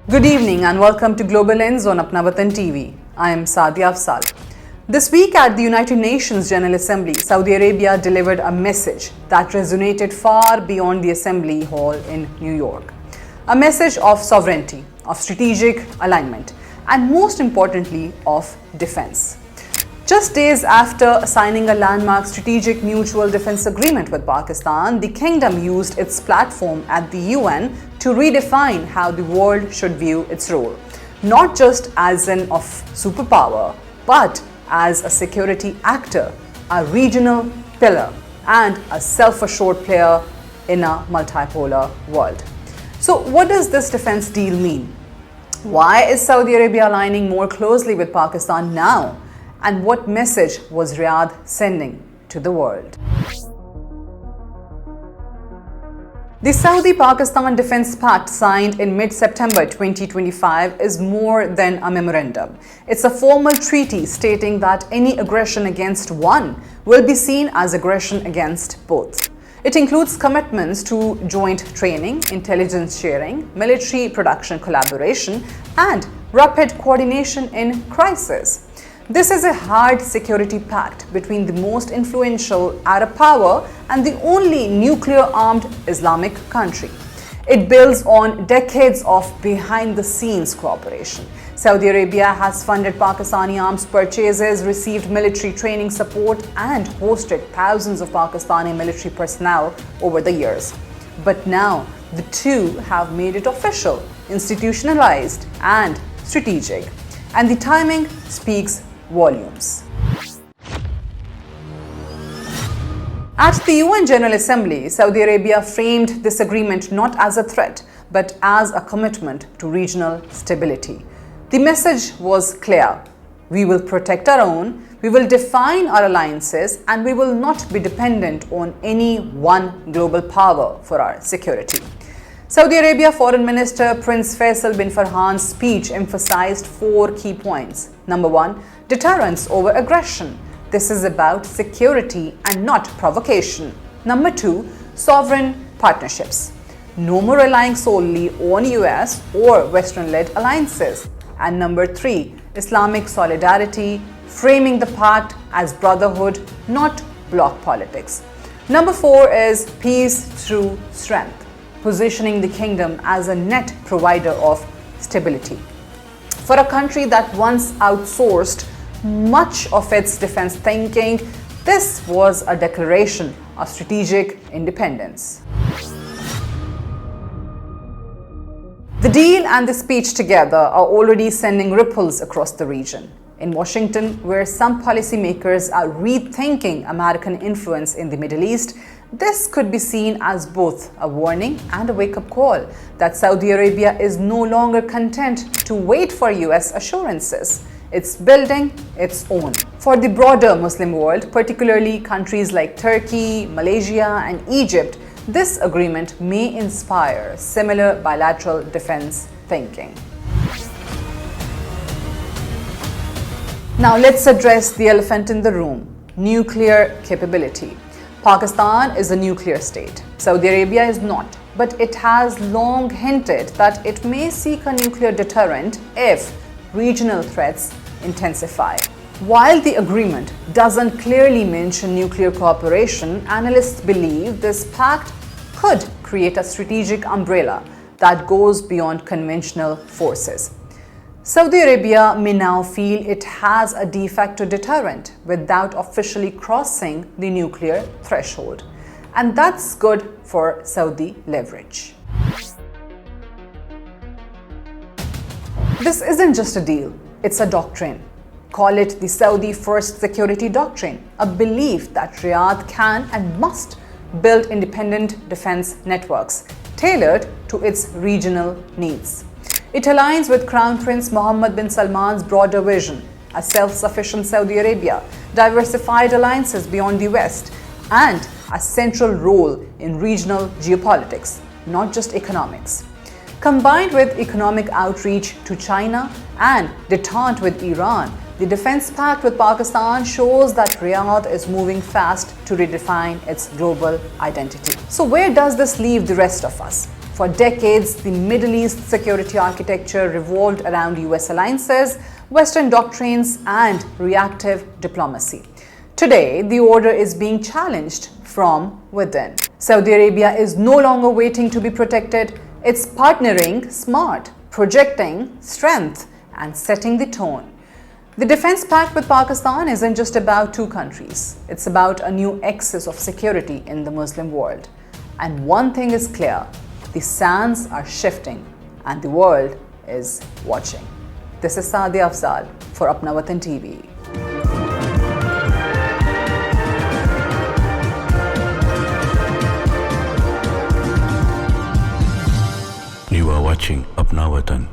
Good evening and welcome to Global Lens on Apna Watan TV. I am Saadia Afzaal. This week at the United Nations General Assembly, Saudi Arabia delivered a message that resonated far beyond the Assembly Hall in New York. A message of sovereignty, of strategic alignment, and most importantly, of defense. Just days after signing a landmark strategic mutual defense agreement with Pakistan, the kingdom used its platform at the UN to redefine how the world should view its role, not just as an superpower, but as a security actor, a regional pillar, and a self-assured player in a multipolar world. So what does this defense deal mean? Why is Saudi Arabia aligning more closely with Pakistan now? And what message was Riyadh sending to the world? The Saudi-Pakistan Defense Pact signed in mid-September 2025 is more than a memorandum. It's a formal treaty stating that any aggression against one will be seen as aggression against both. It includes commitments to joint training, intelligence sharing, military production collaboration, and rapid coordination in crisis. This is a hard security pact between the most influential Arab power and the only nuclear-armed Islamic country. It builds on decades of behind-the-scenes cooperation. Saudi Arabia has funded Pakistani arms purchases, received military training support, and hosted thousands of Pakistani military personnel over the years. But now, the two have made it official, institutionalized, and strategic. And the timing speaks volumes. At the UN General Assembly, Saudi Arabia framed this agreement not as a threat, but as a commitment to regional stability. The message was clear. We will protect our own, we will define our alliances, and we will not be dependent on any one global power for our security. Saudi Arabia Foreign Minister Prince Faisal bin Farhan's speech emphasized 4 key points. Number 1, deterrence over aggression. This is about security and not provocation. Number 2, sovereign partnerships. No more relying solely on US or Western-led alliances. And number 3, Islamic solidarity, framing the pact as brotherhood, not bloc politics. Number 4 is peace through strength, positioning the kingdom as a net provider of stability. For a country that once outsourced much of its defense thinking, this was a declaration of strategic independence. The deal and the speech together are already sending ripples across the region. In Washington, where some policymakers are rethinking American influence in the Middle East, this could be seen as both a warning and a wake-up call that Saudi Arabia is no longer content to wait for US assurances. It's building its own. For the broader Muslim world, particularly countries like Turkey, Malaysia, and Egypt, this agreement may inspire similar bilateral defense thinking. Now let's address the elephant in the room: nuclear capability. Pakistan is a nuclear state. Saudi Arabia is not, but it has long hinted that it may seek a nuclear deterrent if regional threats intensify. While the agreement doesn't clearly mention nuclear cooperation, analysts believe this pact could create a strategic umbrella that goes beyond conventional forces. Saudi Arabia may now feel it has a de facto deterrent without officially crossing the nuclear threshold. And that's good for Saudi leverage. This isn't just a deal, it's a doctrine. Call it the Saudi First Security Doctrine, a belief that Riyadh can and must build independent defense networks tailored to its regional needs. It aligns with Crown Prince Mohammed bin Salman's broader vision: a self-sufficient Saudi Arabia, diversified alliances beyond the West, and a central role in regional geopolitics, not just economics. Combined with economic outreach to China and détente with Iran, the defense pact with Pakistan shows that Riyadh is moving fast to redefine its global identity. So where does this leave the rest of us? For decades, the Middle East security architecture revolved around US alliances, Western doctrines, and reactive diplomacy. Today, the order is being challenged from within. Saudi Arabia is no longer waiting to be protected, it's partnering smart, projecting strength, and setting the tone. The defense pact with Pakistan isn't just about two countries, it's about a new axis of security in the Muslim world. And one thing is clear, the sands are shifting and the world is watching. This is Saadia Afzaal for Apna Watan TV. You are watching Apna Watan.